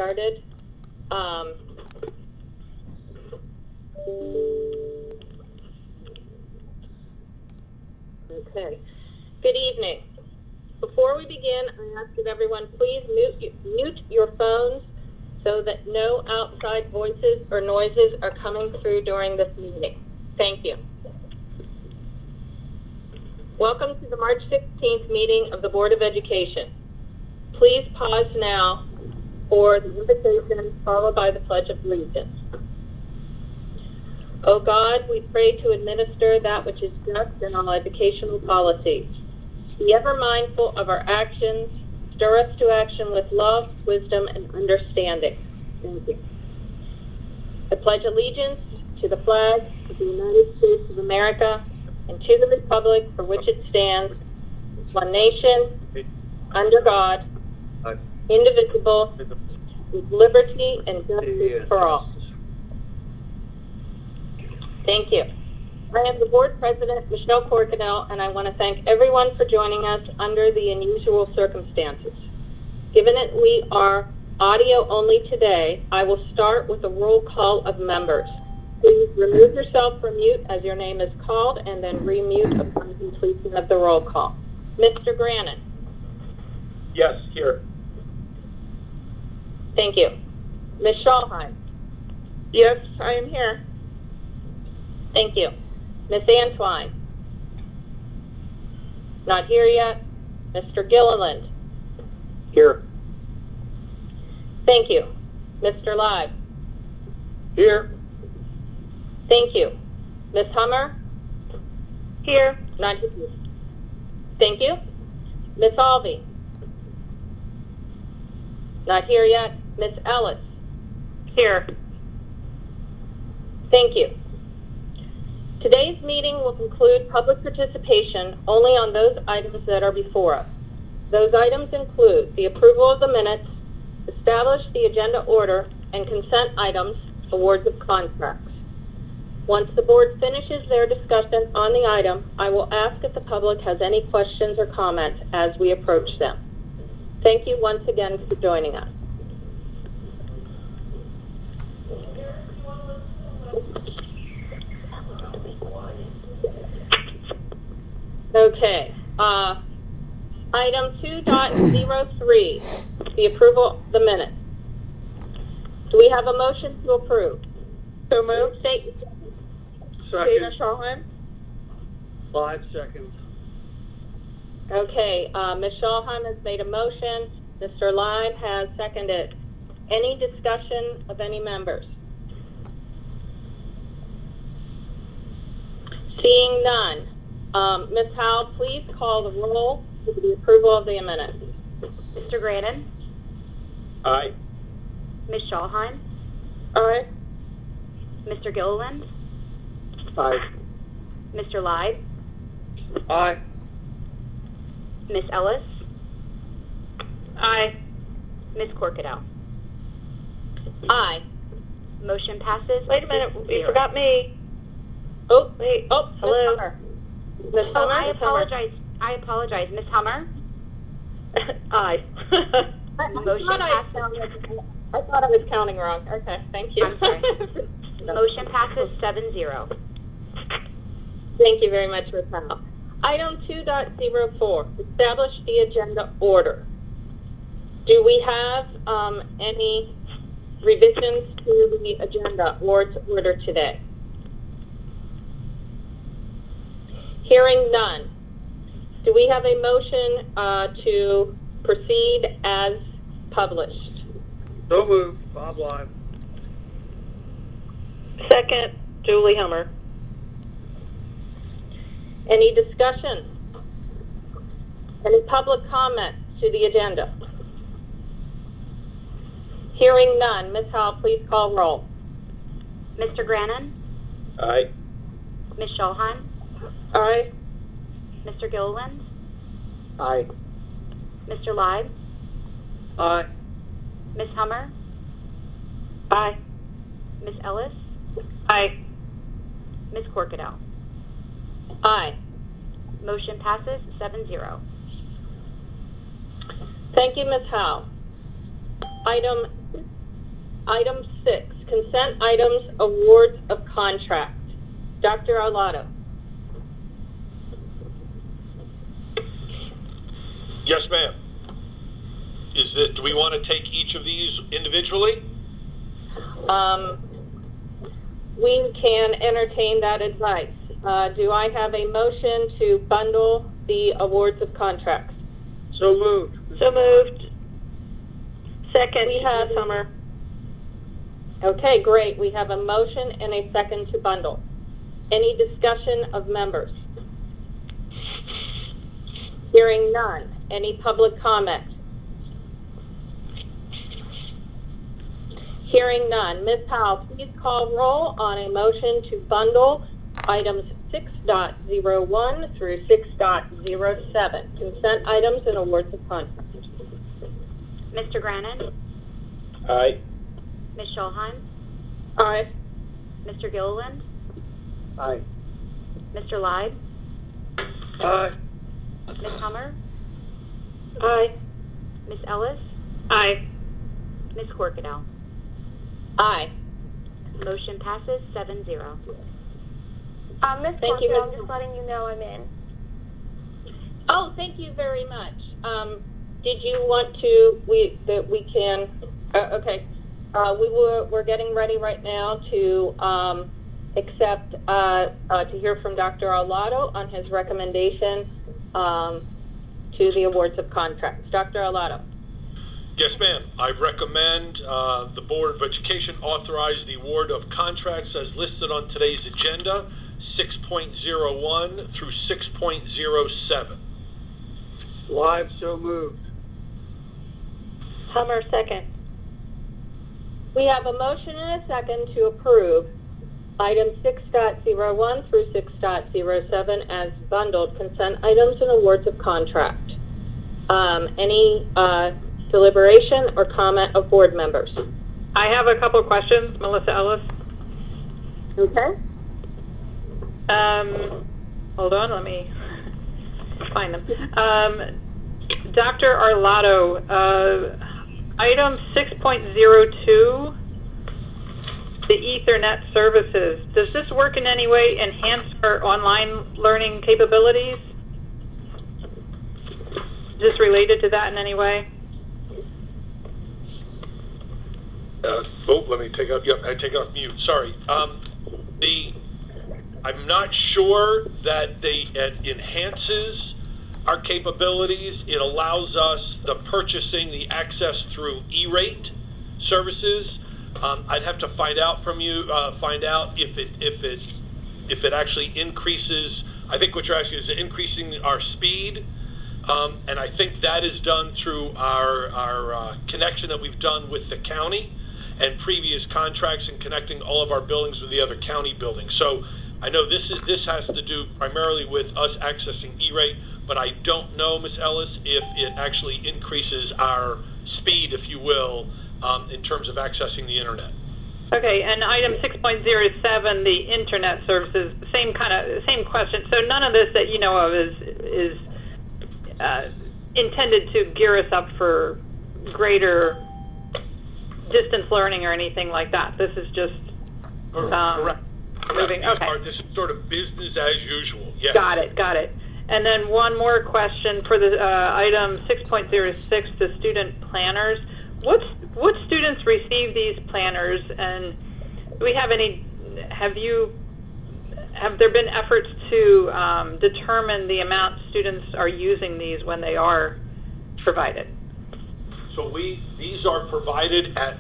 started. Okay. Good evening. Before we begin, I ask that everyone please mute your phones so that no outside voices or noises are coming through during this meeting. Thank you. Welcome to the March 16th meeting of the Board of Education. Please pause now for the invitation followed by the Pledge of Allegiance. O God, we pray to administer that which is just in all educational policies. Be ever mindful of our actions. Stir us to action with love, wisdom, and understanding. Thank you. I pledge allegiance to the flag of the United States of America and to the republic for which it stands, one nation, under God, indivisible, with liberty and justice for all. Thank you. I am the Board President, Michelle Corkinell, and I want to thank everyone for joining us under the unusual circumstances. Given that we are audio only today, I will start with a roll call of members. Please remove yourself from mute as your name is called, and then remute upon completion of the roll call. Mr. Grannon. Yes, here. Thank you. Ms. Schalheim. Yes, I am here. Thank you. Ms. Antwine. Not here yet. Mr. Gilliland. Here. Thank you. Mr. Live. Here. Thank you. Ms. Hummer? Here. Not here. Thank you. Ms. Alvey? Not here yet. Ms. Ellis? Here. Thank you. Today's meeting will conclude public participation only on those items that are before us. Those items include the approval of the minutes, establish the agenda order, and consent items, awards of contracts. Once the board finishes their discussion on the item, I will ask if the public has any questions or comments as we approach them. Thank you once again for joining us. Okay. Item 2.03, the approval of the minutes. Do we have a motion to approve? So moved. Second. Schalheim. 5 seconds. Okay. Ms. Schalheim has made a motion. Mr. Live has seconded. Any discussion of any members? Seeing none. Ms. Howell, please call the roll for the approval of the minutes. Mr. Grannon? Aye. Ms. Schalheim? Aye. Mr. Gilliland? Aye. Mr. Live? Aye. Ms. Ellis? Aye. Ms. Corkinell? Aye. Motion passes. Wait a minute, you forgot me. Oh, wait. Oh, hello. Ms. Hummer? I apologize. I apologize. Ms. Hummer? Aye. Motion passes. I thought I was counting wrong. Okay, thank you. I'm sorry. Motion passes 7-0. Thank you very much, Ms. Howell. Item 2.04, establish the agenda order. Do we have any revisions to the agenda or to order today? Hearing none. Do we have a motion to proceed as published? So moved. Bob Live. Second, Julie Hummer. Any discussion? Any public comment to the agenda? Hearing none. Ms. Howell, please call roll. Mr. Grannon? Aye. Ms. Schalheim? Aye. Mr. Gilliland? Aye. Mr. Live? Aye. Ms. Hummer? Aye. Ms. Ellis? Aye. Ms. Corkinell? Aye. Motion passes 7-0. Thank you, Ms. Howe. Item Item 6, consent items, awards of contract. Dr. Arlotto. Yes, ma'am. Do we want to take each of these individually? We can entertain that advice. Do I have a motion to bundle the awards of contracts? So moved. So moved. Second. We have Summer. Okay, great. We have a motion and a second to bundle. Any discussion of members? Hearing none. Any public comment? Hearing none. Ms. Powell, please call roll on a motion to bundle items 6.01 through 6.07, consent items and awards of contract. Mr. Grannon? Aye. Ms. Schulheim? Aye. Mr. Gilliland? Aye. Mr. Lyde? Aye. Ms. Hummer? Aye. Ms. Ellis? Aye. Ms. Corkadell? Aye. Motion passes 7-0. Ms. Thank you, Corkadell, I'm Ms. just letting you know I'm in. Oh, thank you very much. Did you want to, okay. We're getting ready right now to accept, to hear from Dr. Arlotto on his recommendation to the awards of contracts. Dr. Arlotto. Yes, ma'am. I recommend the Board of Education authorize the award of contracts as listed on today's agenda, 6.01 through 6.07. Live, so moved. Hummer, second. We have a motion and a second to approve items 6.01 through 6.07 as bundled consent items and awards of contract. Any deliberation or comment of board members? I have a couple of questions. Melissa Ellis. Okay. Hold on, let me find them. Dr. Arlotto, item 6.02, the Ethernet services. Does this work in any way enhance our online learning capabilities? Is this related to that in any way? Let me take up. Yep, I take off mute. Sorry. I'm not sure that it enhances our capabilities. It allows us the purchasing, the access through E-rate services. I'd have to find out from you. Find out if it actually increases. I think what you're asking is increasing our speed. And I think that is done through our connection that we've done with the county and previous contracts and connecting all of our buildings with the other county buildings. So I know this has to do primarily with us accessing E-rate, but I don't know, Ms. Ellis, if it actually increases our speed, if you will, in terms of accessing the internet. Okay, and item 6.07, the internet services, same question. So none of this that you know of is intended to gear us up for greater distance learning or anything like that. This is just correct. Moving. Okay. This is sort of business as usual. Yes. Got it. And then one more question for the item 6.06, the student planners. What students receive these planners, and do we have any? Have there been efforts to determine the amount students are using these when they are provided? So these are provided at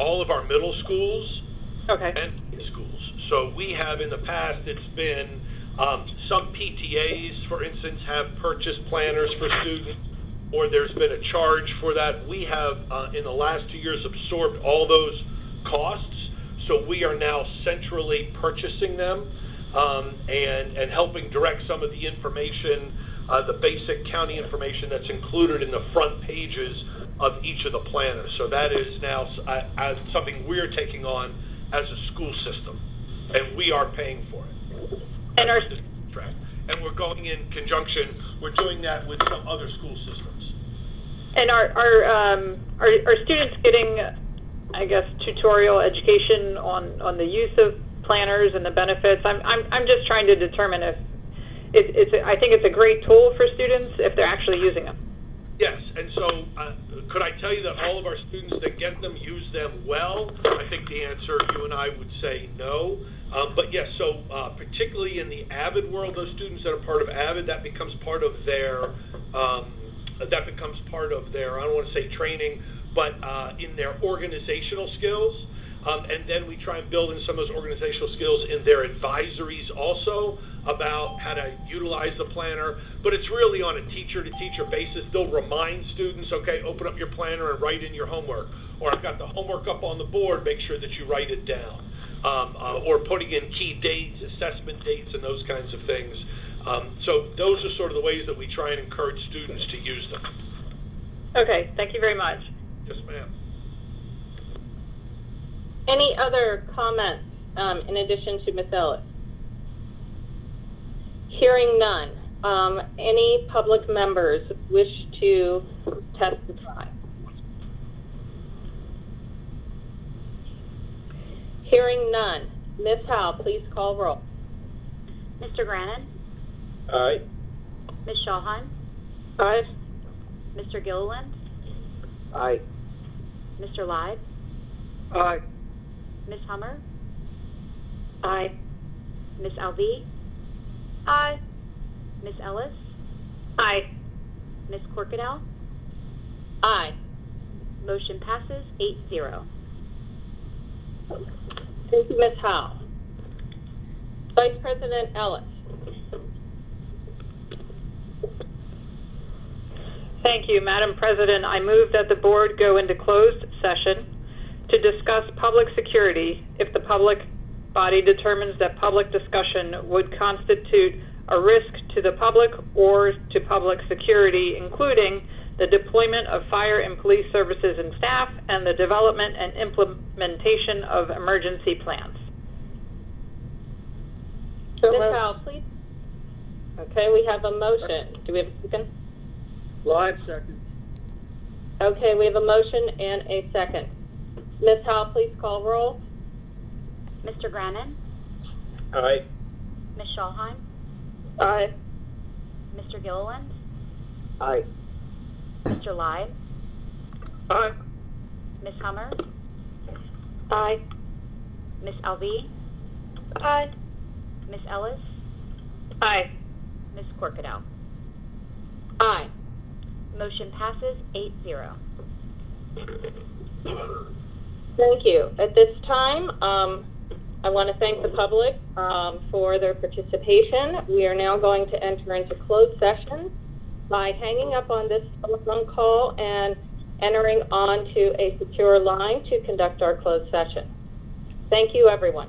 all of our middle schools. Okay. And schools. So we have in the past, it's been some PTAs, for instance, have purchased planners for students, or there's been a charge for that. We have, in the last 2 years, absorbed all those costs. So we are now centrally purchasing them and helping direct some of the information, the basic county information that's included in the front pages of each of the planners. So that is now as something we're taking on as a school system, and we are paying for it. And we're going in conjunction. We're doing that with some other school systems. And are students getting? I guess, tutorial education on the use of planners and the benefits. I'm just trying to determine if I think it's a great tool for students if they're actually using them. Yes, and so could I tell you that all of our students that get them use them well? I think the answer, you and I would say no. But yes, so particularly in the AVID world, those students that are part of AVID, that becomes part of their, I don't want to say training, but in their organizational skills. And then we try and build in some of those organizational skills in their advisories also about how to utilize the planner. But it's really on a teacher-to-teacher basis. They'll remind students, okay, open up your planner and write in your homework. Or I've got the homework up on the board, make sure that you write it down. Or putting in key dates, assessment dates, and those kinds of things. So those are sort of the ways that we try and encourage students to use them. Okay, thank you very much. Yes, ma'am. Any other comments in addition to Ms. Ellis? Hearing none. Any public members wish to testify? Hearing none. Ms. Howe, please call roll. Mr. Grannon? Aye. Ms. Shawhan? Aye. Mr. Gilliland? Aye. Mr. Lyde? Aye. Ms. Hummer? Aye. Ms. Alvey? Aye. Ms. Ellis? Aye. Ms. Corkadell? Aye. Motion passes 8-0. Thank you, Ms. Howe. Vice President Ellis. Thank you, Madam President. I move that the board go into closed session to discuss public security if the public body determines that public discussion would constitute a risk to the public or to public security, including the deployment of fire and police services and staff, and the development and implementation of emergency plans. Ms. Howe, please. Okay, we have a motion. Do we have a second? Live second. Okay, we have a motion and a second. Ms. Howe, please call roll. Mr. Grannon? Aye. Ms. Shawhan? Aye. Mr. Gilliland? Aye. Mr. Lyde? Aye. Ms. Hummer? Aye. Ms. Alvey? Aye. Ms. Ellis? Aye. Ms. Corkadell? Aye. Motion passes 8-0. Thank you. At this time, I want to thank the public for their participation. We are now going to enter into closed session by hanging up on this telephone call and entering onto a secure line to conduct our closed session. Thank you, everyone.